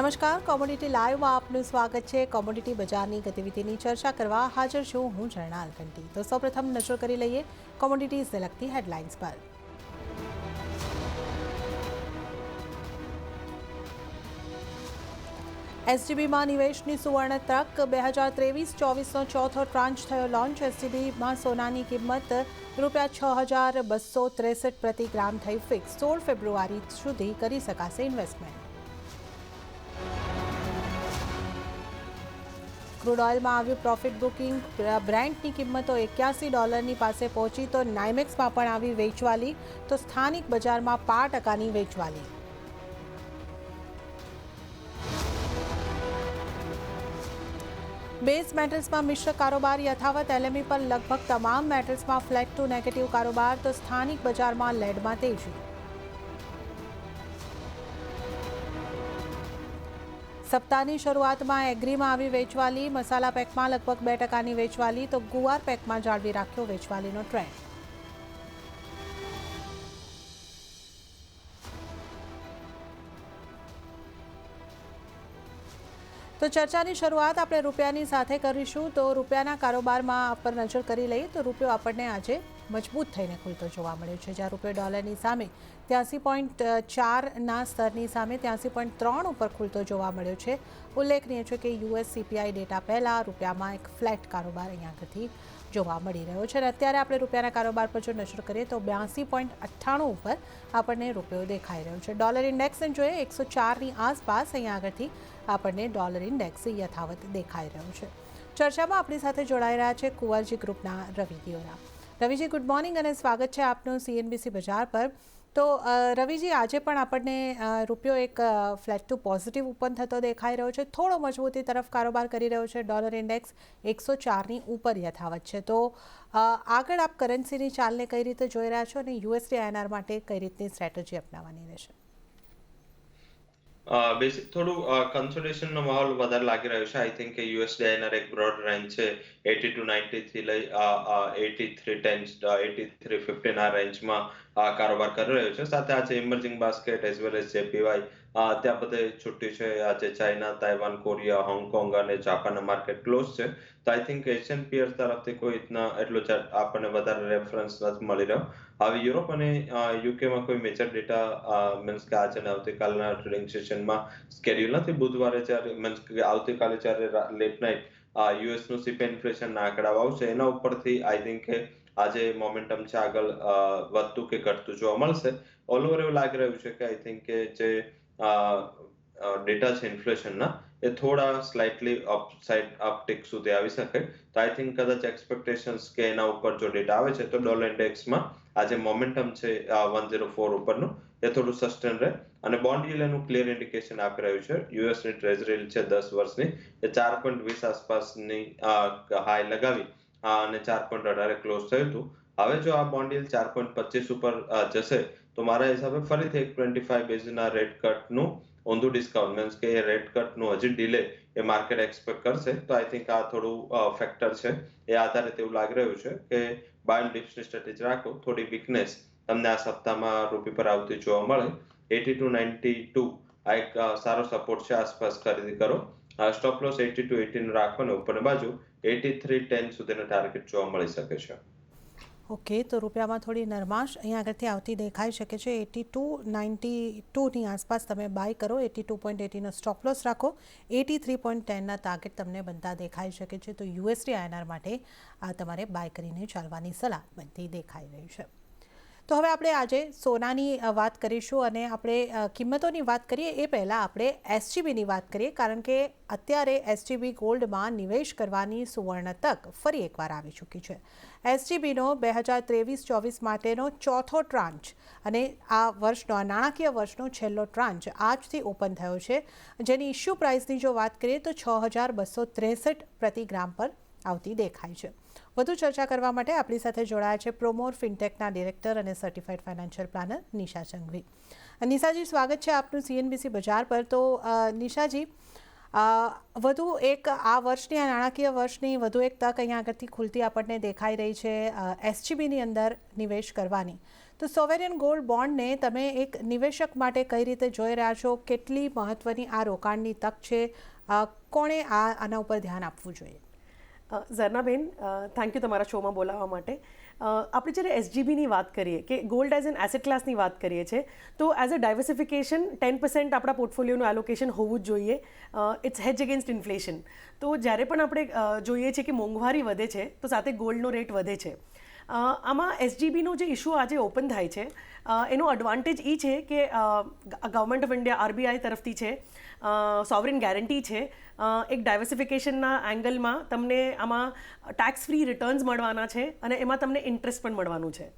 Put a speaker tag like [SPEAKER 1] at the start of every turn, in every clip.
[SPEAKER 1] નમસ્કાર, કોમોડિટી લાઈવમાં આપનું સ્વાગત છે। કોમોડિટી બજારની ગતિવિધિની ચર્ચા કરવા હાજર છું હું ઝરણા અલકંટી। તો સૌપ્રથમ નજર કરી લઈએ કોમોડિટીઝને લગતી હેડલાઇન્સ પર। એસજીબીમાં નિવેશની સુવર્ણ તક। 2023-24નો ચોથો ટ્રાન્ચ થયો લોન્ચ। એસજીબીમાં સોનાની કિંમત ₹6,263 પ્રતિ ગ્રામ થઈ ફિક્સ। 16 ફેબ્રુઆરી સુધી કરી શકાશે ઇન્વેસ્ટમેન્ટ। ક્રૂડ ઓઇલમાં આવ્યું પ્રોફિટ બુકિંગ। બ્રેન્ટની કિંમતો $81 પાસે પહોંચી તો નાઇમેક્સમાં પણ આવી વેચવાલી, તો સ્થાનિક બજારમાં 5% વેચવાલી। બેઝ મેટલ્સમાં મિશ્ર કારોબાર યથાવત। એલએમઈ પર લગભગ તમામ મેટલ્સમાં ફ્લેટ ટુ નેગેટિવ કારોબાર, તો સ્થાનિક બજારમાં લેડમાં તેજી। સપ્તાહની શરૂઆતમાં એગ્રીમાં આવી વેચવાલી। મસાલા પેકમાં લગભગ 2%ની વેચવાલી, તો ગુવાર પેકમાં જાળવી રાખ્યો વેચવાલીનો ટ્રેન્ડ। તો ચર્ચાની શરૂઆત આપણે રૂપિયાની સાથે કરીશું। તો રૂપિયાના કારોબારમાં પર નજર કરી લઈએ તો રૂપિયો આપણને આજે મજબૂત થઈને ખુલતો જોવા મળ્યો છે। જ્યાં રૂપિયો ડોલરની સામે 83.4ના સ્તરની સામે 83.3 ઉપર ખુલતો જોવા મળ્યો છે। ઉલ્લેખનીય છે કે યુએસ સીપીઆઈ ડેટા પહેલાં રૂપિયામાં એક ફ્લેટ કારોબાર અહીંયા આગળથી જોવા મળી રહ્યો છે। અને અત્યારે આપણે રૂપિયાના કારોબાર પર જો નજર કરીએ તો 82.98 ઉપર આપણને રૂપિયો દેખાઈ રહ્યો છે। ડોલર ઇન્ડેક્સને જોઈએ 104ની આસપાસ અહીંયા આગળથી આપણને ડોલર ઇન્ડેક્સ યથાવત દેખાઈ રહ્યો છે। ચર્ચામાં આપણી સાથે જોડાઈ રહ્યા છે કુંવરજી ગ્રુપના રવિ દિયોરા। રવિજી, ગુડ મોર્નિંગ અને સ્વાગત છે આપનું સીએનબીસી બજાર પર। તો રવિજી, આજે પણ આપણને રૂપિયો એક ફ્લેટ ટુ પોઝિટિવ ઓપન થતો દેખાઈ રહ્યો છે। થોડો મજબૂતી તરફ કારોબાર કરી રહ્યો છે। ડોલર ઇન્ડેક્સ 104ની ઉપર યથાવત છે। તો આગળ આપ કરન્સીની ચાલને કઈ રીતે જોઈ રહ્યા છો અને યુએસડી આઈએનઆર માટે કઈ રીતની સ્ટ્રેટેજી અપનાવવાની રહેશે?
[SPEAKER 2] બેસિક થોડું કન્સોલિડેશનનો માહોલ વધારે લાગી રહ્યો છે। આઈ થિંક કે યુએસડી આઈએનઆર એક બ્રોડ રેન્જ છે 80 to 90 થી લઈ 8310 8315 આ રેન્જમાં કારોબાર કરી રહ્યો છે। સાથે આજે emerging basket as well as JPY ત્યાં બધે છૂટી છે। આજે ચાઇના, તાઇવાન, કોરિયા, હોંગકોંગ અને જાપાનના માર્કેટ ક્લોઝ છે। તો આઈ થિંક એશિયન પિયર્સ તરફથી કોઈ એટલો આપણને વધારે રેફરન્સ નથી મળી રહ્યો। હવે યુરોપ અને યુકેમાં કોઈ મેજર ડેટા મીન્સ કે આજે આવતીકાલના ટ્રેડિંગ સેશનમાં સ્કેડ્યુલ નથી। બુધવારે જ્યારે મીન્સ કે આવતીકાલે જ્યારે લેટ નાઇટ યુએસનું સીપીઆઈ ઇન્ફ્લેશનના આંકડાઓ આવશે એના ઉપરથી આઈ થિંક કે આજે મોમેન્ટમ છે આગળ વધતું કે ઘટતું જોવા મળશે। ઓલ ઓવર એવું લાગી રહ્યું છે કે આઈ થિંક કે જે ડેટા છે ઇન્ફ્લેશનના એ થોડા સ્લાઇટલી અપટિક સુધી આવી શકે। તો આઈ થિંક કદાચ એક્સપેક્ટેશન્સ કે એના ઉપર જો ડેટા આવે છે તો ડોલર ઇન્ડેક્સમાં આજે મોમેન્ટમ છે 104 ઉપરનું એ થોડું સસ્ટેન રહે। અને બોન્ડ yield એનું ક્લિયર ઇન્ડિકેશન આપી રહ્યું છે। યુએસની ટ્રેઝરી છે 10 વર્ષની એ 4.20 આસપાસની હાઈ લગાવી અને 4.18 ક્લોઝ થયું હતું। હવે જો આ બોન્ડ yield 4.25 ઉપર જશે તો મારા હિસાબે ફરીથી એક 25 બેઝના રેટ કટનું ઊંધું ડિસ્કાઉન્ટ મીન્સ કે એ રેટ કટનું હજી ડિલે એ માર્કેટ એક્સપેક્ટ કરશે। તો આઈ થિંક આ થોડું ફેક્ટર છે। એ આધારે એવું લાગી રહ્યું છે કે બાય ડિપ્સની સ્ટ્રેટેજી રાખો। થોડી વીકનેસ તમને આ સપ્તાહમાં રૂપિયા પર આવતી જોવા મળે। 80 to 92 આ એક સારો સપોર્ટ છે, આસપાસ ખરીદી કરો। સ્ટોપ લોસ 80 to 18 રાખો ને ઉપરની બાજુ 8310 સુધીનો ટાર્ગેટ જોવા મળી શકે છે।
[SPEAKER 1] ઓકે, તો રૂપિયામાં થોડી નરમાશ અહીંયા આગળથી આવતી દેખાઈ શકે છે। 82.92ની આસપાસ તમે બાય કરો। 82.80નો સ્ટોપ લોસ રાખો। 83.10ના ટાર્ગેટ તમને બનતા દેખાઈ શકે છે। તો યુએસડી આઈએનઆર માટે આ તમારે બાય કરીને ચાલવાની સલાહ બનતી દેખાઈ રહી છે। તો હવે આપણે આજે સોનાની વાત કરીશું અને આપણે કિંમતોની વાત કરીએ એ પહેલાં આપણે એસજીબીની વાત કરીએ, કારણ કે અત્યારે એસજીબી ગોલ્ડમાં નિવેશ કરવાની સુવર્ણ તક ફરી એકવાર આવી ચૂકી છે। એસજીબીનો 2023-24 માટેનો ચોથો ટ્રાન્ચ અને આ નાણાકીય વર્ષનો છેલ્લો ટ્રાન્ચ આજથી ઓપન થયો છે, જેની ઇશ્યુ પ્રાઇસની જો વાત કરીએ તો 6,263 પ્રતિ ગ્રામ પર આવતી દેખાય છે। વધુ ચર્ચા કરવા માટે આપણી સાથે જોડાયા છે પ્રોમોર ફિનટેકના ડિરેક્ટર અને certified financial planner Nisha Sanghvi. નિશાજી, સ્વાગત છે આપનું સીએનબીસી બજાર પર। તો નિશાજી, વધુ એક આ વર્ષની આ નાણાકીય વર્ષની વધુ એક તક અહીંયા આગળથી ખુલતી આપણને દેખાઈ રહી છે એસજીબીની અંદર નિવેશ કરવાની. તો સોવેરિયન ગોલ્ડ બોન્ડને તમે એક નિવેશક માટે કઈ રીતે જોઈ રહ્યા છો? કેટલી મહત્ત્વની આ રોકાણની તક છે? કોણે આના ઉપર ધ્યાન આપવું જોઈએ?
[SPEAKER 3] ઝરનાબેન, થેન્ક યુ તમારા શોમાં બોલાવવા માટે. આપણે જ્યારે એસજીબીની વાત કરીએ કે ગોલ્ડ એઝ એન એસેટ ક્લાસની વાત કરીએ છીએ, તો એઝ અ ડાયવર્સિફિકેશન 10% આપણા પોર્ટફોલિયોનું એલોકેશન હોવું જ જોઈએ. It's hedge against inflation. તો જ્યારે પણ આપણે જોઈએ છીએ કે મોંઘવારી વધે છે તો સાથે ગોલ્ડનો રેટ વધે છે. આમાં એસજીબીનો જે ઇશ્યુ આજે ઓપન થાય છે એનો એડવાન્ટેજ એ છે કે ગવર્મેન્ટ ઓફ ઇન્ડિયા આરબીઆઈ તરફથી છે, સોવરિન ગેરંટી છે, એક ડાયવર્સિફિકેશનના એંગલમાં તમને આમાં ટેક્સ ફ્રી રિટર્ન્સ મળવાના છે અને એમાં તમને ઇન્ટરેસ્ટ પણ મળવાનું છે.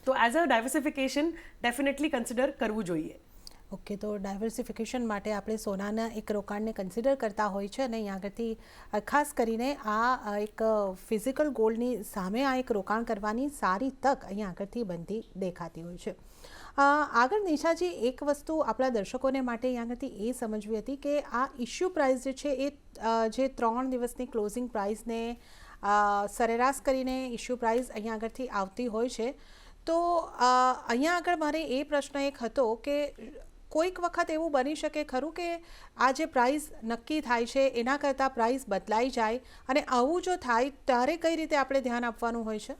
[SPEAKER 3] તો as a diversification definitely consider કરવું જોઈએ.
[SPEAKER 1] ઓકે, તો ડાયવર્સિફિકેશન માટે આપણે સોનાના એક રોકાણને કન્સિડર કરતા હોય છે અને અહીંયા આગળથી ખાસ કરીને આ એક ફિઝિકલ ગોલ્ડની સામે આ એક રોકાણ કરવાની સારી તક અહીંયા આગળથી બનતી દેખાતી હોય છે. આગળ નિશાજી, એક વસ્તુ આપણા દર્શકોને માટે અહીંયા આગળથી એ સમજવી હતી કે આ ઇશ્યુ પ્રાઇસ જે છે એ જે 3 દિવસની ક્લોઝિંગ પ્રાઇસને સરેરાશ કરીને ઇશ્યુ પ્રાઇસ અહીંયા આગળથી આવતી હોય છે. તો અહીંયા આગળ મારે એ પ્રશ્ન એક હતો કે કોઈક વખત એવું બની શકે ખરું કે આ જે પ્રાઇસ નક્કી થાય છે એના કરતાં પ્રાઇસ બદલાઈ જાય, અને આવું જો થાય ત્યારે કઈ રીતે આપણે ધ્યાન આપવાનું હોય છે?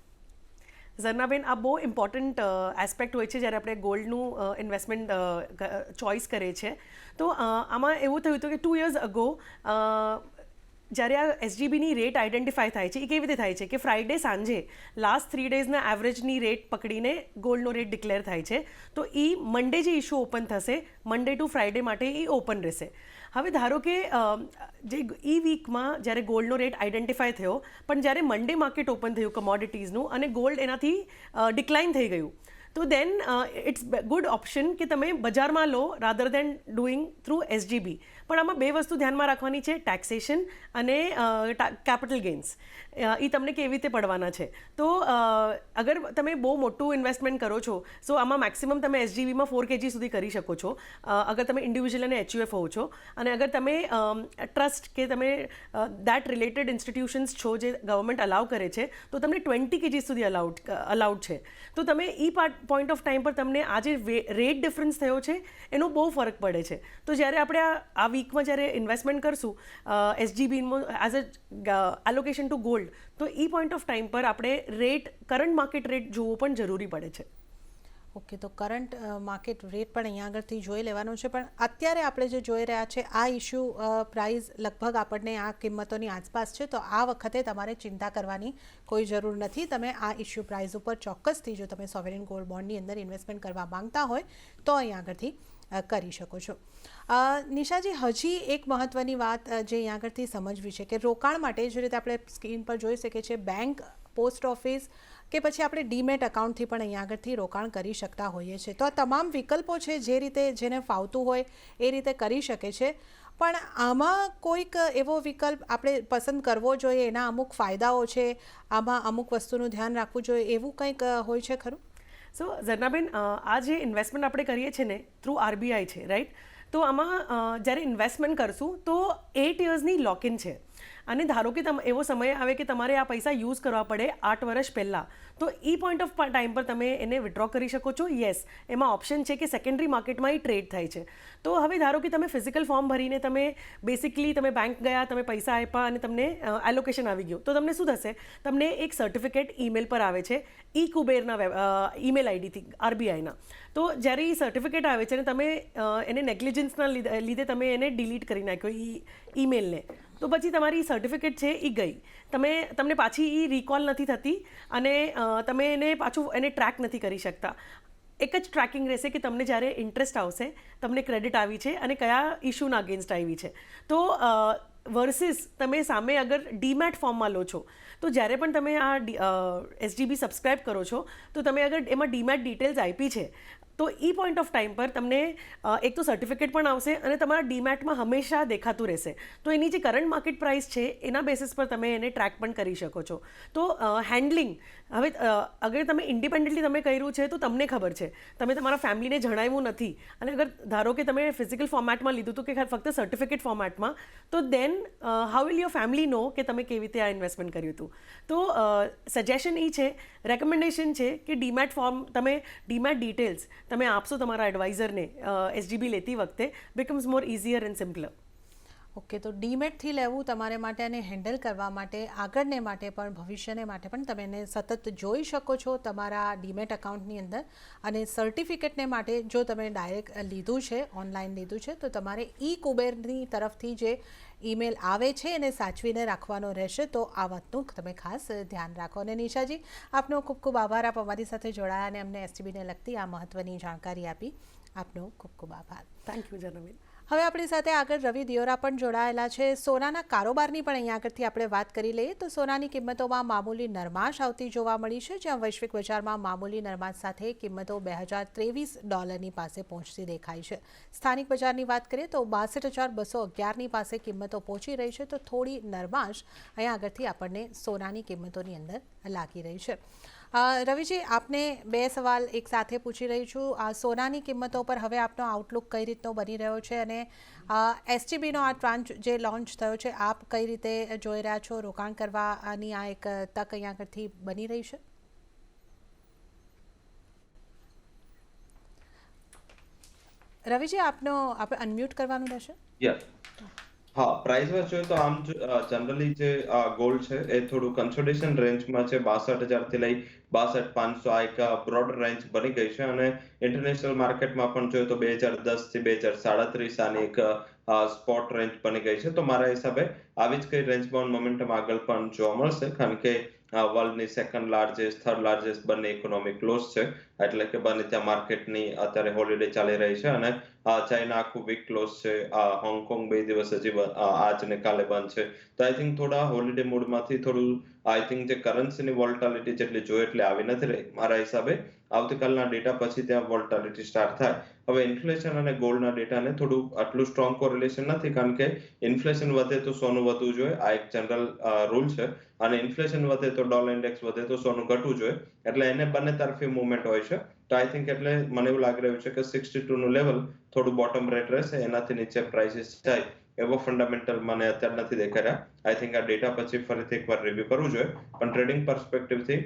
[SPEAKER 3] ઝરનાબેન, આ બહુ ઇમ્પોર્ટન્ટ એસ્પેક્ટ હોય છે જ્યારે આપણે ગોલ્ડનું ઇન્વેસ્ટમેન્ટ ચોઇસ કરીએ છીએ. તો આમાં એવું થયું હતું કે 2 years અગો જ્યારે આ એસજીબીની રેટ આઈડેન્ટિફાય થાય છે, એ કેવી રીતે થાય છે કે ફ્રાઈડે સાંજે લાસ્ટ 3 ડેઝના એવરેજની રેટ પકડીને ગોલ્ડનો રેટ ડિક્લેર થાય છે. તો એ મંડે જે ઇશ્યુ ઓપન થશે, મંડે ટુ ફ્રાઈડે માટે એ ઓપન રહેશે. હવે ધારો કે જે એ વીકમાં જ્યારે ગોલ્ડનો રેટ આઈડેન્ટિફાય થયો, પણ જ્યારે મંડે માર્કેટ ઓપન થયું કમોડિટીઝનું અને ગોલ્ડ એનાથી ડિક્લાઇન થઈ ગયું, તો દેન ઇટ્સ ગુડ ઓપ્શન કે તમે બજારમાં લો rather than doing through SGB. પણ આમાં 2 વસ્તુ ધ્યાનમાં રાખવાની છે, ટેક્સેશન અને કેપિટલ ગેઇન્સ. એ તમને કેવી રીતે પડવાના છે. તો અગર તમે બહુ મોટું ઇન્વેસ્ટમેન્ટ કરો છો, સો આમાં મેક્સિમમ તમે એસજીબીમાં 4 kg સુધી કરી શકો છો અગર તમે ઇન્ડિવિજ્યુઅલ અને એચયુએફ હો છો. અને અગર તમે ટ્રસ્ટ કે તમે દેટ રિલેટેડ ઇન્સ્ટિટ્યુશન્સ છો જે ગવર્મેન્ટ અલાઉ કરે છે, તો તમને 20 kg સુધી અલાઉડ છે. તો તમે એ પોઈન્ટ ઓફ ટાઈમ પર તમને આ જે રેટ ડિફરન્સ થયો છે એનો બહુ ફરક પડે છે. તો જ્યારે આપણે આ વીકમાં જ્યારે ઇન્વેસ્ટમેન્ટ કરશું એસજીબીમાં as a allocation to gold, તો એ પોઈન્ટ ઓફ ટાઈમ પર આપણે કરંટ માર્કેટ રેટ જોવો પણ જરૂરી પડે છે.
[SPEAKER 1] ઓકે, તો કરંટ માર્કેટ રેટ પણ અહીંયા આગળથી જોઈ લેવાનો છે. પણ અત્યારે આપણે જે જોઈ રહ્યા છે આ ઇશ્યુ પ્રાઇસ લગભગ આપણને આ કિંમતોની આસપાસ છે, તો આ વખતે તમારે ચિંતા કરવાની કોઈ જરૂર નથી. તમે આ ઇશ્યુ પ્રાઇસ ઉપર ચોક્કસથી જો તમે સોવરિન ગોલ્ડ બોન્ડની અંદર ઇન્વેસ્ટમેન્ટ કરવા માંગતા હોય તો અહીંયા આગળથી કરી શકો છો. નિશાજી, હજી એક મહત્ત્વની વાત જે અહીંયા આગળથી સમજવી છે કે રોકાણ માટે જે રીતે આપણે સ્ક્રીન પર જોઈ શકીએ છીએ, બેંક, પોસ્ટ ઓફિસ કે પછી આપણે ડીમેટ એકાઉન્ટથી પણ અહીંયા આગળથી રોકાણ કરી શકતા હોઈએ છીએ. તો આ તમામ વિકલ્પો છે જે રીતે જેને ફાવતું હોય એ રીતે કરી શકે છે. પણ આમાં કોઈક એવો વિકલ્પ આપણે પસંદ કરવો જોઈએ, એના અમુક ફાયદાઓ છે, આમાં અમુક વસ્તુનું ધ્યાન રાખવું જોઈએ, એવું કંઈક હોય છે ખરું?
[SPEAKER 3] સો ઝરનાબેન, આ જે ઇન્વેસ્ટમેન્ટ આપણે કરીએ છીએ ને થ્રુ આરબીઆઈ છે, રાઈટ? તો આમાં જ્યારે ઇન્વેસ્ટમેન્ટ કરશું તો 8 yearsની લોકઇન છે. અને ધારો કે એવો સમય આવે કે તમારે આ પૈસા યુઝ કરવા પડે 8 વર્ષ પહેલાં, તો એ પોઈન્ટ ઓફ ટાઈમ પર તમે એને વિડ્રો કરી શકો છો. યસ, એમાં ઓપ્શન છે કે સેકન્ડરી માર્કેટમાં એ ટ્રેડ થાય છે. તો હવે ધારો કે તમે ફિઝિકલ ફોર્મ ભરીને તમે બેસિકલી તમે બેંક ગયા, તમે પૈસા આપ્યા અને તમને એલોકેશન આવી ગયું, તો તમને શું થશે? તમને એક સર્ટિફિકેટ ઈમેલ પર આવે છે ઈ કુબેરના ઈમેલ આઈડીથી આરબીઆઈના. તો જ્યારે એ સર્ટિફિકેટ આવે છે અને તમે એને નેગ્લિજન્સના લીધે તમે એને ડિલીટ કરી નાખ્યો ઈમેલને, તો પછી તમારી સર્ટિફિકેટ છે એ ગઈ. તમને પાછી એ રિકોલ નથી થતી અને તમે એને પાછું એને ટ્રેક નથી કરી શકતા. એક જ ટ્રેકિંગ રહેશે કે તમને જ્યારે ઇન્ટરેસ્ટ આવશે, તમને ક્રેડિટ આવી છે અને કયા ઇશ્યુના અગેન્સ્ટ આવી છે. તો વર્સિસ તમે સામે અગર ડીમેટ ફોર્મમાં લો છો, તો જ્યારે પણ તમે આ એસજીબી સબસ્ક્રાઇબ કરો છો, તો તમે અગર એમાં ડીમેટ ડિટેલ્સ આપી છે તો એ પોઈન્ટ ઓફ ટાઈમ પર તમને એક તો સર્ટિફિકેટ પણ આવશે અને તમારા ડીમેટમાં હંમેશા દેખાતું રહેશે. તો એની જે કરંટ માર્કેટ પ્રાઇસ છે એના બેસિસ પર તમે એને ટ્રેક પણ કરી શકો છો. તો હેન્ડલિંગ હવે અગર તમે ઇન્ડિપેન્ડન્ટલી તમે કર્યું છે તો તમને ખબર છે, તમે તમારા ફેમિલીને જણાવ્યું નથી અને અગર ધારો કે તમે ફિઝિકલ ફોર્મેટમાં લીધું હતું કે ફક્ત સર્ટિફિકેટ ફોર્મેટમાં, તો દેન હાઉ વિલ યોર ફેમિલી નો કે તમે કેવી રીતે આ ઇન્વેસ્ટમેન્ટ કર્યું હતું. તો સજેશન એ છે, રેકમેન્ડેશન છે કે ડીમેટ ફોર્મ તમે ડીમેટ ડિટેલ્સ તમે આપશો તમારા એડવાઇઝરને એસજીબી લેતી વખતે, becomes more easier and simpler.
[SPEAKER 1] Okay, તો ડીમેટથી લેવું તમારે માટે અને હેન્ડલ કરવા માટે, આગળને માટે પણ ભવિષ્યને માટે પણ તમે એને સતત જોઈ શકો છો તમારા ડીમેટ અકાઉન્ટની અંદર. અને સર્ટિફિકેટને માટે જો તમે ડાયરેક્ટ લીધું છે, ઓનલાઈન લીધું છે, તો તમારે કુબેરની તરફથી જે ઈમેલ આવે છે એને સાચવીને રાખવાનો રહેશે. તો આ વાતનું તમે ખાસ ધ્યાન રાખો. અને નિશાજી, આપનો ખૂબ ખૂબ આભાર, આપ અમારી સાથે જોડાયા અને અમને એસટીબીને લગતી આ મહત્ત્વની જાણકારી આપી. આપનો ખૂબ ખૂબ આભાર.
[SPEAKER 3] Thank you Janvin.
[SPEAKER 1] હવે આપણી સાથે આગળ રવિ દિયોરા પણ જોડાયેલા છે. સોનાના કારોબારની પણ અહીંયા આગળથી આપણે વાત કરી લઈએ તો સોનાની કિંમતોમાં મામૂલી નરમાશ આવતી જોવા મળી છે, જ્યાં વૈશ્વિક બજારમાં મામૂલી નરમાશ સાથે કિંમતો $2023 પાસે પહોંચતી દેખાય છે. સ્થાનિક બજારની વાત કરીએ તો 62,211 પાસે કિંમતો પહોંચી રહી છે. તો થોડી નરમાશ અહીંયા આગળથી આપણને સોનાની કિંમતોની અંદર લાગી રહી છે. રવિજી, આપને બે સવાલ એક સાથે પૂછી રહી છું. સોનાની કિંમતો પર હવે આપનો આઉટલુક કઈ રીતનો બની રહ્યો છે અને એસટીબીનો આ ટ્રાન્ચ જે લોન્ચ થયો છે, આપ કઈ રીતે જોઈ રહ્યા છો? રોકાણ કરવાની આ એક તક અહીંયા આગળથી બની રહી છે? રવિજી, આપણે અનમ્યુટ કરવાનું રહેશે.
[SPEAKER 2] હા, પ્રાઇસ વાઇઝ જોઈએ તો આમ જનરલી જે ગોલ્ડ છે એ થોડું કન્સોલિડેશન રેન્જમાં છે. 62,000 થી લઈ 62,500 આ એક બ્રોડ રેન્જ બની ગઈ છે. અને ઇન્ટરનેશનલ માર્કેટમાં પણ જોઈએ તો 2010 થી 2037 આની એક સ્પોટ રેન્જ બની ગઈ છે. તો મારા હિસાબે આવી જ કઈ રેન્જમાં મોમેન્ટમ આગળ પણ જોવા મળશે, કારણ કે વર્લ્ડની સેકન્ડ લાર્જેસ્ટ, થર્ડ લાર્જેસ્ટ બંને ઇકોનોમી ક્લોઝ છે. એટલે કે બંને ત્યાં માર્કેટની અત્યારે હોલિડે ચાલી રહી છે અને ચાઇના આખું વીક ક્લોઝ છે. હોંગકોંગ 2 દિવસ હજી આજ ને કાલે બંધ છે. તો આઈ થિંક થોડા હોલિડે મૂડમાંથી થોડું આઈ થિંક જે કરન્સીની વોલ્ટાલિટી જેટલી જોઈએ એટલે આવી નથી રહી. મારા હિસાબે આવતીકાલના ડેટા પછી ત્યાં વોલ્ટાલિટી સ્ટાર્ટ થાય. હવે ઇન્ફ્લેશન અને ગોલ્ડના ડેટાને થોડું આટલું સ્ટ્રોંગ કોરિલેશન નથી, કારણ કે ઇન્ફ્લેશન વધે તો સોનું વધવું જોઈએ, આ એક જનરલ રૂલ છે. અને ઇન્ફ્લેશન વધે તો ડોલર ઇન્ડેક્સ વધે તો સોનું ઘટવું જોઈએ. એટલે એને બંને તરફી મુવમેન્ટ હોય છે. તો આઈ થિંક એટલે મને એવું લાગી રહ્યું છે કે 62 નું લેવલ થોડું બોટમ રેટ રહેશે, એનાથી નીચે પ્રાઇસીસ જાય એવો ફંડામેન્ટલ મને અત્યારે નથી દેખાઈ રહ્યા. આઈ થિંક આ ડેટા પછી ફરીથી એકવાર રિવ્યુ કરવું જોઈએ. પણ ટ્રેડિંગ પર્સપેક્ટિવથી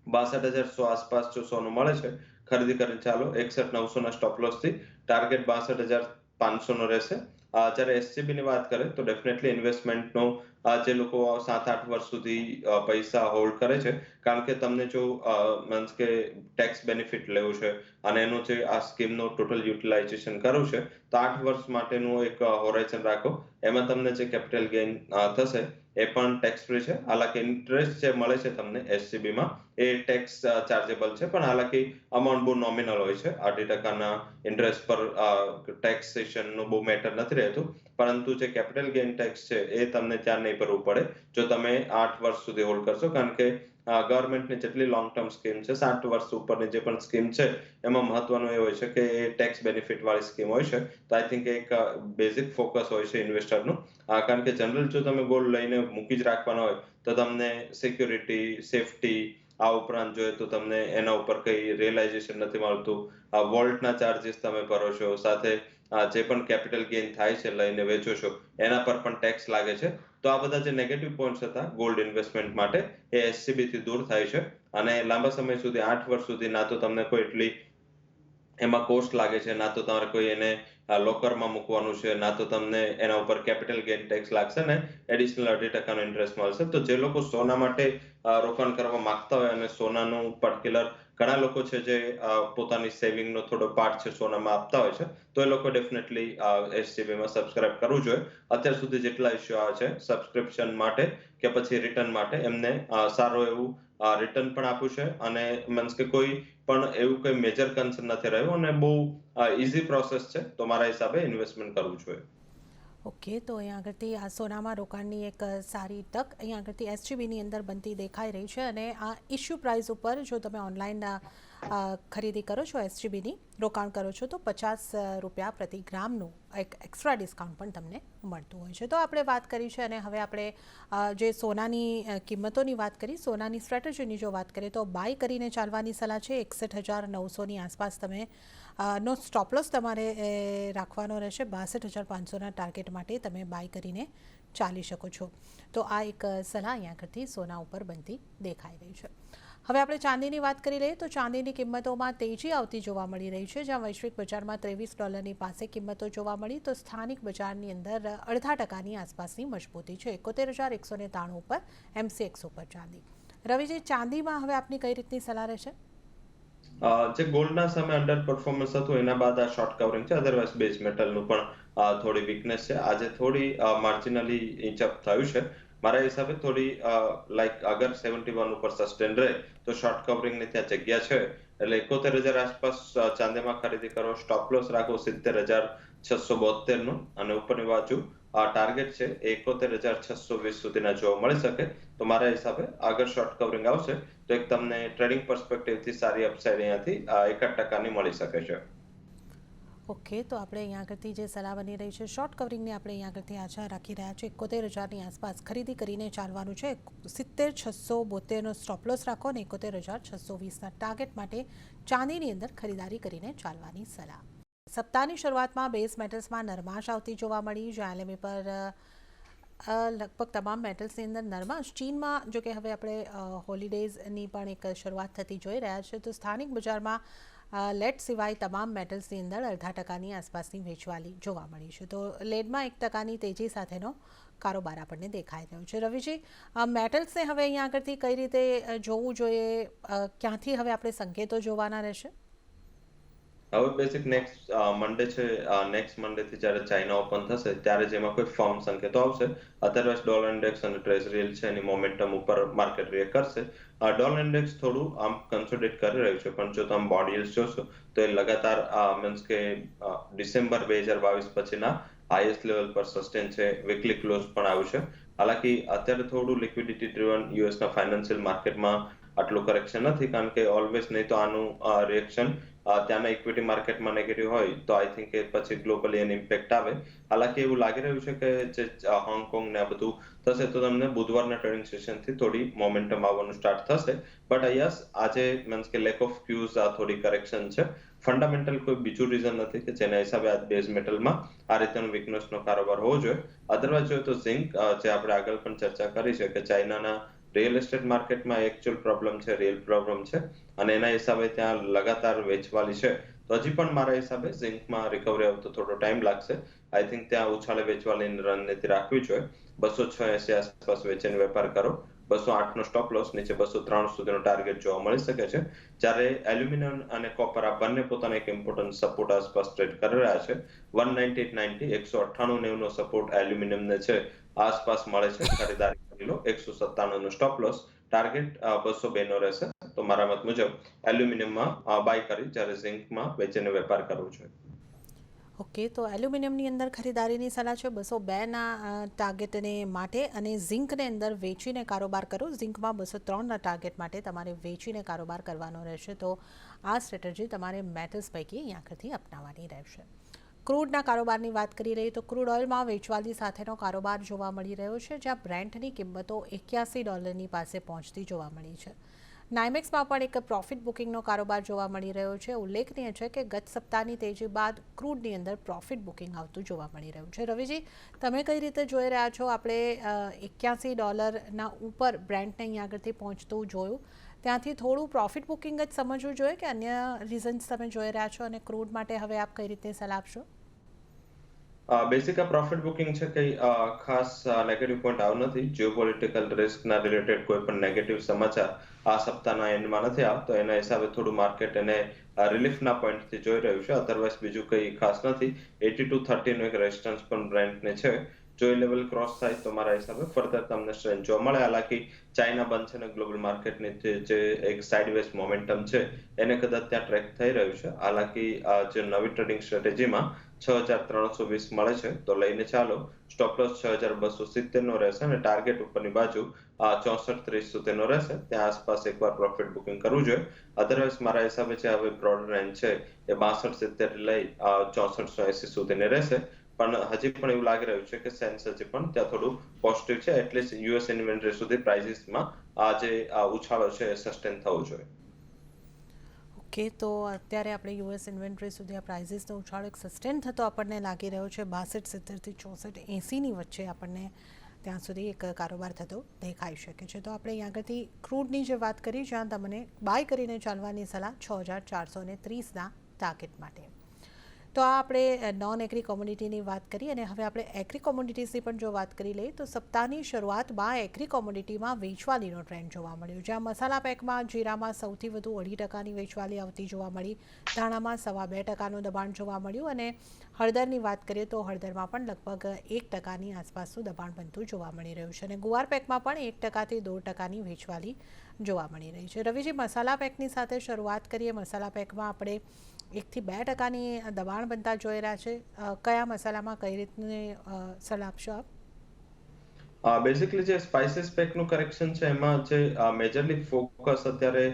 [SPEAKER 2] 62,100 આસપાસ જો સોનું મળે છે, ખરીદી કરીને ચાલો. 61,900 ના સ્ટોપ લોસ થી ટાર્ગેટ 62,500 નો રહેશે. જ્યારે એસસીબી ની વાત કરે તો ડેફિનેટલી ઇન્વેસ્ટમેન્ટનો જે લોકો 7-8 વર્ષ સુધી પૈસા હોલ્ડ કરે છે, કારણ કે તમને જો મીન્સ કે ટેક્સ બેનિફિટ લેવું છે અને એનું જે આ સ્કીમનું ટોટલ યુટિલાઇઝેશન કરવું છે, તો 8 વર્ષ માટેનું એક હોરાઇઝન રાખો. એમાં તમને જે કેપિટલ ગેઇન થશે એ પણ ટેક્સ ફ્રી છે. હાલાકી ઇન્ટરેસ્ટ જે મળે છે તમને એસસીબીમાં એ ટેક્સ ચાર્જેબલ છે, પણ હાલાકી અમાઉન્ટ બહુ નોમિનલ હોય છે. 8% ઇન્ટરેસ્ટ પર ટેક્સેશનનું બહુ મેટર નથી રહેતું. પરંતુ જે કેપિટલ ગેઇન ટેક્સ છે એ તમને ત્યાં નહીં ભરવું પડે જો તમે 8 વર્ષ સુધી હોલ્ડ કરશો, કારણ કે ગવર્મેન્ટની જેટલી લોંગ ટર્મ સ્કીમ છે, 60 વર્ષ ઉપરની જે પણ સ્કીમ છે, એમાં મહત્વનું એ હોય છે કે એ ટેક્સ બેનિફિટ વાળી સ્કીમ હોય છે. તો આઈ થિંક એક બેઝિક ફોકસ હોય છે ઇન્વેસ્ટરનું, કારણ કે જનરલ જો તમે ગોલ્ડ લઈને મૂકી જ રાખવાના હોય તો તમને સિક્યોરિટી, સેફટી, આ ઉપરાંત જોઈએ તો તમને એના ઉપર કઈ રિયલાઇઝેશન નથી મળતું. વોલ્ટના ચાર્જીસ તમે ભરો છો, સાથે જે પણ કેપિટલ ગેઇન થાય છે લઈને વેચો છો એના પર પણ ટેક્સ લાગે છે. તો આ બધા જે નેગેટિવ પોઈન્ટ્સ હતા ગોલ્ડ ઇન્વેસ્ટમેન્ટ માટે એ એસસીબી થી દૂર થાય છે. અને લાંબા સમય સુધી 8 વર્ષ સુધી ના તો તમને કોઈ એટલી એમાં કોસ્ટ લાગે છે, ના તો તમારે કોઈ એને લોકરમાં મૂકવાનું છે, ના તો તમને એના ઉપર કેપિટલ ગેઇન ટેક્સ લાગશે ને એડિશનલ 18% ઇન્ટરેસ્ટ મળશે. તો જે લોકો સોના માટે રોકાણ કરવા માંગતા હોય અને સોનાનું પર્ટિક્યુલર ઘણા લોકો છે જે પોતાની સેવિંગનો થોડો પાર્ટ છે સોનામાં આપતા હોય છે, તો એ લોકો ડેફિનેટલી એસસીબીમાં સબસ્ક્રાઇબ કરવું જોઈએ. અત્યાર સુધી જેટલા ઇસ્યુ આવે છે સબસ્ક્રિપ્શન માટે કે પછી રિટર્ન માટે, એમને સારું એવું રિટર્ન પણ આપ્યું છે અને મીન્સ કે કોઈ પણ એવું કોઈ મેજર કન્સર્ન નથી રહ્યું અને બહુ ઇઝી પ્રોસેસ છે. તો મારા હિસાબે ઇન્વેસ્ટમેન્ટ કરવું જોઈએ.
[SPEAKER 1] ઓકે, તો અહીંયા આગળથી આ સોનામાં રોકાણની એક સારી તક અહીંયા આગળથી એસજીબીની અંદર બનતી દેખાઈ રહી છે. અને આ ઇશ્યુ પ્રાઇસ ઉપર જો તમે ઓનલાઈન ખરીદી કરો છો એસજીબીની રોકાણ કરો છો તો 50 રૂપિયા પ્રતિ ગ્રામનું એક એક્સ્ટ્રા ડિસ્કાઉન્ટ પણ તમને મળતું હોય છે. તો આપણે વાત કરી છે અને હવે આપણે જે સોનાની કિંમતોની વાત કરી, સોનાની સ્ટ્રેટેજીની જો વાત કરીએ તો બાય કરીને ચાલવાની સલાહ છે. 61,900ની આસપાસ તમે નો સ્ટોપ લોસ તમારે રાખવાનો રહેશે. 62,500ના ટાર્ગેટ માટે તમે બાય કરીને ચાલી શકો છો. તો આ એક સલાહ અહીંયા આગળથી સોના ઉપર બનતી દેખાઈ રહી છે. હવે આપણે ચાંદીની વાત કરી લઈએ તો ચાંદીની કિંમતોમાં તેજી આવતી જોવા મળી રહી છે. જ્યાં વૈશ્વિક બજારમાં $23 પાસે કિંમતો જોવા મળી તો સ્થાનિક બજારની અંદર 0.5% આસપાસની મજબૂતી છે. 71,193 ઉપર MCX ઉપર ચાંદી. રવિજી, ચાંદીમાં હવે આપની કઈ રીતની સલાહ રહેશે?
[SPEAKER 2] જે ગોલ્ડના સામે અંડર પરફોર્મન્સ હતું એના બાદ આ શોર્ટ કવરિંગ છે. અધરવાઇઝ બેઝ મેટલનું પણ થોડી વીકનેસ છે. આજે થોડી માર્જિનલી ઇંચ અપ થયું છે. મારા હિસાબે થોડી અગર 71 ઉપર સસ્ટેન રહે તો શોર્ટ કવરિંગની ત્યાં જગ્યા છે. એટલે 71,000 આસપાસ ચાંદીમાં ખરીદી કરો. સ્ટોપ લોસ રાખો 70,672 નું અને ઉપરની બાજુ ટાર્ગેટ છે 71,620 સુધીના જોવા મળી શકે. તો મારા હિસાબે આગળ શોર્ટ કવરિંગ આવશે તો એક તમને ટ્રેડિંગ પર્સપેક્ટિવથી સારી અપસાઇડ અહીંયાથી 1% મળી શકે છે.
[SPEAKER 1] ઓકે, તો આપણે અહીંયા આગળથી જે સલાહ બની રહી છે શોર્ટ કવરિંગની આપણે અહીંયા આગળથી આશા રાખી રહ્યા છે. 71,000ની આસપાસ ખરીદી કરીને ચાલવાનું છે. 70,672નો સ્ટોપ લોસ રાખો અને 71,620ના ટાર્ગેટ માટે ચાંદીની અંદર ખરીદારી કરીને ચાલવાની સલાહ. સપ્તાહની શરૂઆતમાં બેઝ મેટલ્સમાં નરમાશ આવતી જોવા મળી. જ્યાં LME પર લગભગ તમામ મેટલ્સની અંદર નરમાશ. ચીનમાં જો કે હવે આપણે હોલિડેઝની પણ એક શરૂઆત થતી જોઈ રહ્યા છે તો સ્થાનિક બજારમાં લેડ સિવાય તમામ મેટલ્સની અંદર 0.5%ની આસપાસની વેચવાલી જોવા મળી છે. તો લેડમાં 1%ની તેજી સાથેનો કારોબાર આપણને દેખાઈ રહ્યો છે. રવિજી, મેટલ્સને હવે અહીંયા આગળથી કઈ રીતે જોવું જોઈએ, ક્યાંથી હવે આપણે સંકેતો જોવાના રહેશે?
[SPEAKER 2] હવે બેસિક નેક્સ્ટ મંડે છે. નેક્સ્ટ મંડેથી જ્યારે ચાઇના ઓપન થશે ત્યારે જેમાં કોઈ ફર્મ સંકેતો આવશે. અધરવાઇઝ ડોલર ઇન્ડેક્સ અને ટ્રેઝરી છે એની મોમેન્ટમ ઉપર માર્કેટ રિએક્ટ કરશે. ડોલર ઇન્ડેક્સ થોડું આમ કન્સોલિડેટ કરી રહ્યું છે પણ જો તમે બોન્ડ yields જોશો તો એ લગાતાર મીન્સ કે ડિસેમ્બર 2022 પછીના હાઈએસ્ટ લેવલ પર સસ્ટેન છે. વીકલી ક્લોઝ પણ આવ્યું છે. હાલાકી અત્યારે થોડું લિક્વિડિટી ડ્રિવન યુએસના ફાઇનાન્શિયલ માર્કેટમાં આટલું કરેક્શન નથી કારણ કે ઓલવેઝ નહીં તો આનું રિએક્શન ત્યાંના ઇક્વિટી માર્કેટમાં નેગેટિવ હોય તો આઈ થિંક એ પછી ગ્લોબલી એની ઇમ્પેક્ટ આવે. હાલાકી એવું લાગી રહ્યું છે કે જે હોંગકોંગ ને આ બધું થશે તો તમને બુધવારના ટ્રેડિંગ સેશનથી થોડી મોમેન્ટમ આવવાનું સ્ટાર્ટ થશે. બટ યસ, આજે મીન્સ કે લેક ઓફ ક્યુઝ થોડી કરેક્શન છે. ફંડામેન્ટલ કોઈ બીજું રીઝન નથી કે જેના હિસાબે આ બેઝ મેટલમાં આ રીતનો વીકનેસનો કારોબાર હોવો જોઈએ. અધરવાઇઝ જોઈએ તો ઝિંક, જે આપણે આગળ પણ ચર્ચા કરી છે કે ચાઇનાના રિયલ એસ્ટેટ માર્કેટમાં એકચ્યુઅલ પ્રોબ્લેમ છે, રિયલ પ્રોબ્લેમ છે અને એના હિસાબે ત્યાં લગાતાર વેચવાલી છે. તો હજી પણ મારા હિસાબે ઝિંકમાં રિકવરી આવતો થોડો ટાઈમ લાગશે. આઈ થિંક ત્યાં ઉછાળે વેચવાલીની રણનીતિ રાખવી જોઈએ. 286 આસપાસ વેચીને વેપાર કરો. 208નો સ્ટોપ લોસ, નીચે 203 સુધીનો ટાર્ગેટ જોવા મળી શકે છે. જ્યારે એલ્યુમિનિયમ અને કોપર આ બંને પોતાના એક ઇમ્પોર્ટન્ટ સપોર્ટ આસપાસ ટ્રેડ કરી રહ્યા છે. 198.90 198.90નો સપોર્ટ એલ્યુમિનિયમને છે આસપાસ મળે છે. ખરીદારી કરી લો. 197નો સ્ટોપ લોસ, ટાર્ગેટ 202નો રહેશે. તો મારા મત મુજબ એલ્યુમિનિયમમાં બાય કરી જ્યારે ઝિંકમાં વેચીને વેપાર કરવો જોઈએ.
[SPEAKER 1] ઓકે, તો એલ્યુમિનિયમની અંદર ખરીદારીની સલાહ છે 202ના ટાર્ગેટને માટે અને ઝિંકને અંદર વેચીને કારોબાર કરો. ઝિંકમાં 203ના ટાર્ગેટ માટે તમારે વેચીને કારોબાર કરવાનો રહેશે. તો આ સ્ટ્રેટેજી તમારે મેટલ્સ પૈકી અહીંયા આગળથી અપનાવવાની રહેશે. ક્રૂડના કારોબારની વાત કરી રહી તો ક્રૂડ ઓઇલમાં વેચવાલી સાથેનો કારોબાર જોવા મળી રહ્યો છે. જ્યાં બ્રેન્ટની કિંમતો $81 પાસે પહોંચતી જોવા મળી છે. નાઇમેક્સમાં પણ એક પ્રોફિટ બુકિંગનો કારોબાર જોવા મળી રહ્યો છે. ઉલ્લેખનીય છે કે ગત સપ્તાહની તેજી બાદ ક્રૂડની અંદર પ્રોફિટ બુકિંગ આવતું જોવા મળી રહ્યું છે. રવિજી, તમે કઈ રીતે જોઈ રહ્યા છો? આપણે $81ના ઉપર બ્રેન્ટને અહીંયા આગળથી પહોંચતું જોયું, ત્યાંથી થોડું પ્રોફિટ બુકિંગ જ સમજવું જોઈએ કે અન્ય રીઝન્સ તમે જોઈ રહ્યા છો અને ક્રૂડ માટે હવે આપ કઈ રીતે સલાહ આપશો?
[SPEAKER 2] બેસિક આ પ્રોફિટ બુકિંગ છે કઈ ખાસ નેગેટિવ પોઈન્ટ આવ નથી. જીઓપોલિટિકલ રિસ્કના રિલેટેડ કોઈ પણ નેગેટિવ સમાચાર આ સપ્તાહના એન્ડમાં નથી આવતો. એના હિસાબે થોડું માર્કેટ એને રિલીફના પોઈન્ટથી જોઈ રહ્યું છે. અધરવાઇઝ બીજું કંઈ ખાસ નથી. 82.30નો એક રેઝિસ્ટન્સ પણ બ્રેન્ટને છે. જો એ લેવલ ક્રોસ થાય તો મારા હિસાબે ફર્ધર તમને સ્ટ્રેન્થ જોવા મળે. હાલાકી ચાઇના બંધ છે ને ગ્લોબલ માર્કેટની જે એક સાઇડવેઝ મોમેન્ટમ છે એને કદાચ ત્યાં ટ્રેક થઈ રહ્યું છે. હાલાકી જે નવી ટ્રેડિંગ સ્ટ્રેટેજીમાં 6,320 મળે છે તો લઈને ચાલો. સ્ટોપ લોસ 6,270 નો રહેશે અને ટાર્ગેટ ઉપરની બાજુ 64.30 સુધીનો રહેશે. ત્યાં આસપાસ એકવાર પ્રોફિટ બુકિંગ કરવું જોઈએ. અધરવાઇઝ મારા હિસાબે છે હવે બ્રોડ રેન્જ છે એ 62.70 લઈ 6480 સુધીની રહેશે. પણ હજી પણ એવું લાગી રહ્યું છે કે સેન્સ હજી પણ ત્યાં થોડું પોઝિટિવ છે. એટલીસ્ટ યુએસ ઇન્વેન્ટરી સુધી પ્રાઇસીસમાં આ જે ઉછાળો છે એ સસ્ટેન થવો જોઈએ.
[SPEAKER 1] ઓકે, તો અત્યારે આપણે યુએસ ઇન્વેન્ટરી સુધી આ પ્રાઇઝીસનો ઉછાળો એક સસ્ટેન થતો આપણને લાગી રહ્યો છે. 62.70 થી 64.80ની વચ્ચે આપણને ત્યાં સુધી એક કારોબાર થતો દેખાઈ શકે છે. તો આપણે અહીં આગળથી ક્રૂડની જે વાત કરી, જ્યાં તમને બાય કરીને ચાલવાની સલાહ 6,430ના ટાર્ગેટ માટે. તો આ આપણે નોન એગ્રી કોમોડિટીની વાત કરી અને હવે આપણે એગ્રી કોમોડિટીઝની પણ જો વાત કરી લઈએ તો સપ્તાહની શરૂઆતમાં એગ્રી કોમોડિટીમાં વેચવાલીનો ટ્રેન્ડ જોવા મળ્યો. જ્યાં મસાલા પેકમાં જીરામાં સૌથી વધુ 2.5%ની વેચવાલી આવતી જોવા મળી, ધાણામાં 2.25%નું દબાણ જોવા મળ્યું અને હળદરની વાત કરીએ તો હળદરમાં પણ લગભગ 1%ની આસપાસનું દબાણ બનતું જોવા મળી રહ્યું છે અને ગુવાર પેકમાં પણ 1%થી 2%ની વેચવાલી જોવા મળી રહી છે. રવિજી, મસાલા પેકની સાથે શરૂઆત કરીએ. મસાલા પેકમાં આપણે 1થી 2%ની દબાણ બનતા જોઈ રહ્યા છે. કયા મસાલામાં કઈ રીતની સલાહ આપશો આપ?
[SPEAKER 2] બેઝિકલી જે સ્પાઇસીસ પેકનું કરેક્શન છે એમાં જે મેજરલી ફોકસ અત્યારે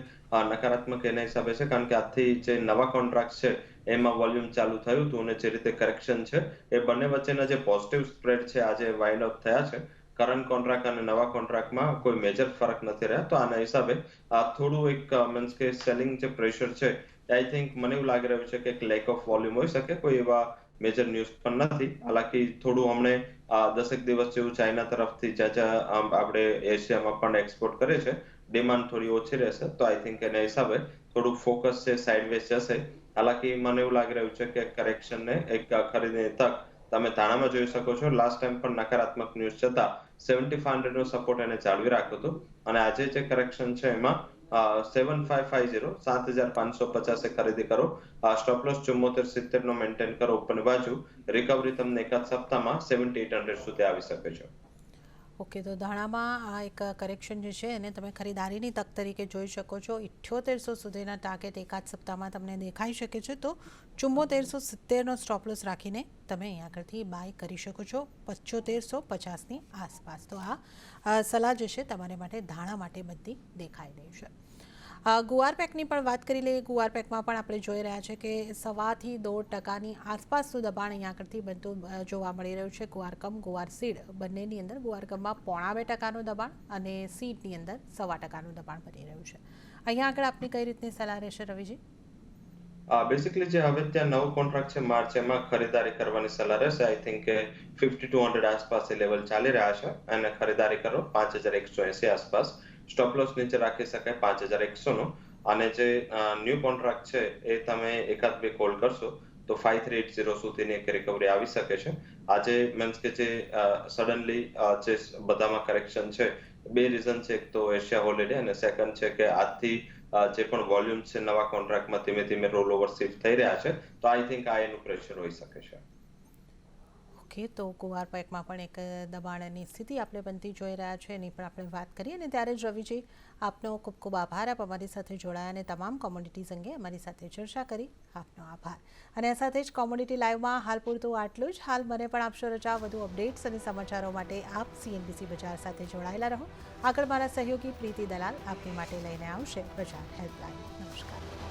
[SPEAKER 2] નકારાત્મક એના હિસાબે છે, કારણ કે આજથી જે નવા કોન્ટ્રાક્ટ છે એમાં વોલ્યુમ ચાલુ થયું હતું અને જે રીતે કરેક્શન છે એ બંને વચ્ચેના જે પોઝિટિવ સ્પ્રેડ છે આજે વાઇન્ડ અપ થયા છે. કરંટ કોન્ટ્રાક્ટ અને નવા કોન્ટ્રાક્ટમાં કોઈ મેજર ફરક નથી રહ્યા. તો આના હિસાબે થોડું એક મીન્સ કે સેલિંગ જે પ્રેશર છે આઈ થિંક મને એવું લાગી રહ્યું છે કે એક લેક ઓફ વોલ્યુમ હોઈ શકે. કોઈ એવા મેજર ન્યૂઝ પણ નથી. હાલાકી થોડું હમણે 10 દિવસ જેવું ચાઇના તરફથી જ્યાં આપણે એશિયામાં પણ એક્સપોર્ટ કરે છે, ડિમાન્ડ થોડી ઓછી રહેશે. તો આઈ થિંક એના હિસાબે થોડું ફોકસ છે સાઇડવેઝ જશે. હાલાકી મને એવું લાગી રહ્યું છે કે કરેક્શનને એક ખરીદીની તક તમે ધાણામાં જોઈ શકો છો. લાસ્ટ ટાઈમ પણ નકારાત્મક ન્યૂઝ છતાં 7500નો સપોર્ટ એને જાળવી રાખ્યો હતો અને આજે જે કરેક્શન છે એમાં 7550 7,550 ખરીદી કરો. સ્ટોપ લોસ 74.70 નો મેન્ટેન કરો ઉપરની બાજુ. રિકવરી તમને એકાદ સપ્તાહમાં 7,800 સુધી આવી શકે છે.
[SPEAKER 1] ઓકે, તો ધાણામાં આ એક કરેક્શન જે છે એને તમે ખરીદારીની તક તરીકે જોઈ શકો છો. 7800 સુધીના ટાર્ગેટ એકાદ સપ્તાહમાં તમને દેખાઈ શકે છે. તો 7470નો સ્ટોપ લોસ રાખીને તમે અહીં આગળથી બાય કરી શકો છો 7550ની આસપાસ. તો આ સલાહ જે છે તમારા માટે ધાણા માટે બધી દેખાઈ રહી છે. ગુવાર પેકની પણ વાત કરી લઈએ. ગુવાર પેકમાં પણ આપણે જોઈ રહ્યા છે કે 1.5થી 2%ની આસપાસનું દબાણ અહીંયા આગળથી બનતું જોવા મળી રહ્યું છે. ગુવાર કમ ગુવાર સીડ બંનેની અંદર ગુવાર કમમાં 0.5%નું દબાણ અને સીડની અંદર 1.25%નું દબાણ બની રહ્યું છે. અહીંયા આગળ આપની કઈ રીતની સલાહ રહેશે રવિજી?
[SPEAKER 2] બેસિકલી જે હવે ત્યાં નવો કોન્ટ્રાક્ટ છે માર્ચ, એમાં ખરીદારી કરવાની સલાહ રહેશે. આઈ થિંક કે 5200 આસપાસ એ લેવલ ચાલી રહ્યા છે અને ખરીદારી કરો 5180 આસપાસ. સ્ટોપ લોસ નીચે રાખી શકાય 5100નો. અને જે ન્યૂ કોન્ટ્રાક્ટ છે એ તમે એકાદ બે કોલ કરશો તો 5380 સુધીની એક રિકવરી આવી શકે છે. આજે મીન્સ કે જે સડનલી જે બધામાં કરેક્શન છે, બે રીઝન છે. એક તો એશિયા હોલિડે અને સેકન્ડ છે કે આજથી જે પણ વોલ્યુમ છે નવા કોન્ટ્રાક્ટમાં ધીમે ધીમે રોલ ઓવર શિફ્ટ થઈ રહ્યા છે. તો આઈ થિંક આ એનું પ્રેશર હોઈ શકે છે.
[SPEAKER 1] ઓકે, તો ગુવાર પેકમાં પણ એક દબાણની સ્થિતિ આપણે બનતી જોઈ રહ્યા છે, એની પણ આપણે વાત કરીએ. અને ત્યારે જ રવિજી, આપનો ખૂબ ખૂબ આભાર. આપ અમારી સાથે જોડાયા અને તમામ કોમોડિટીઝ અંગે અમારી સાથે ચર્ચા કરી. આપનો આભાર. અને આ સાથે જ કોમોડિટી લાઈવમાં હાલ પૂરતું આટલું જ. હાલ મને પણ આપશો રજા. વધુ અપડેટ્સ અને સમાચારો માટે આપ CNBC બજાર સાથે જોડાયેલા રહો. આગળ મારા સહયોગી પ્રીતિ દલાલ આપની માટે લઈને આવશે બજાર હેલ્પલાઇન. નમસ્કાર.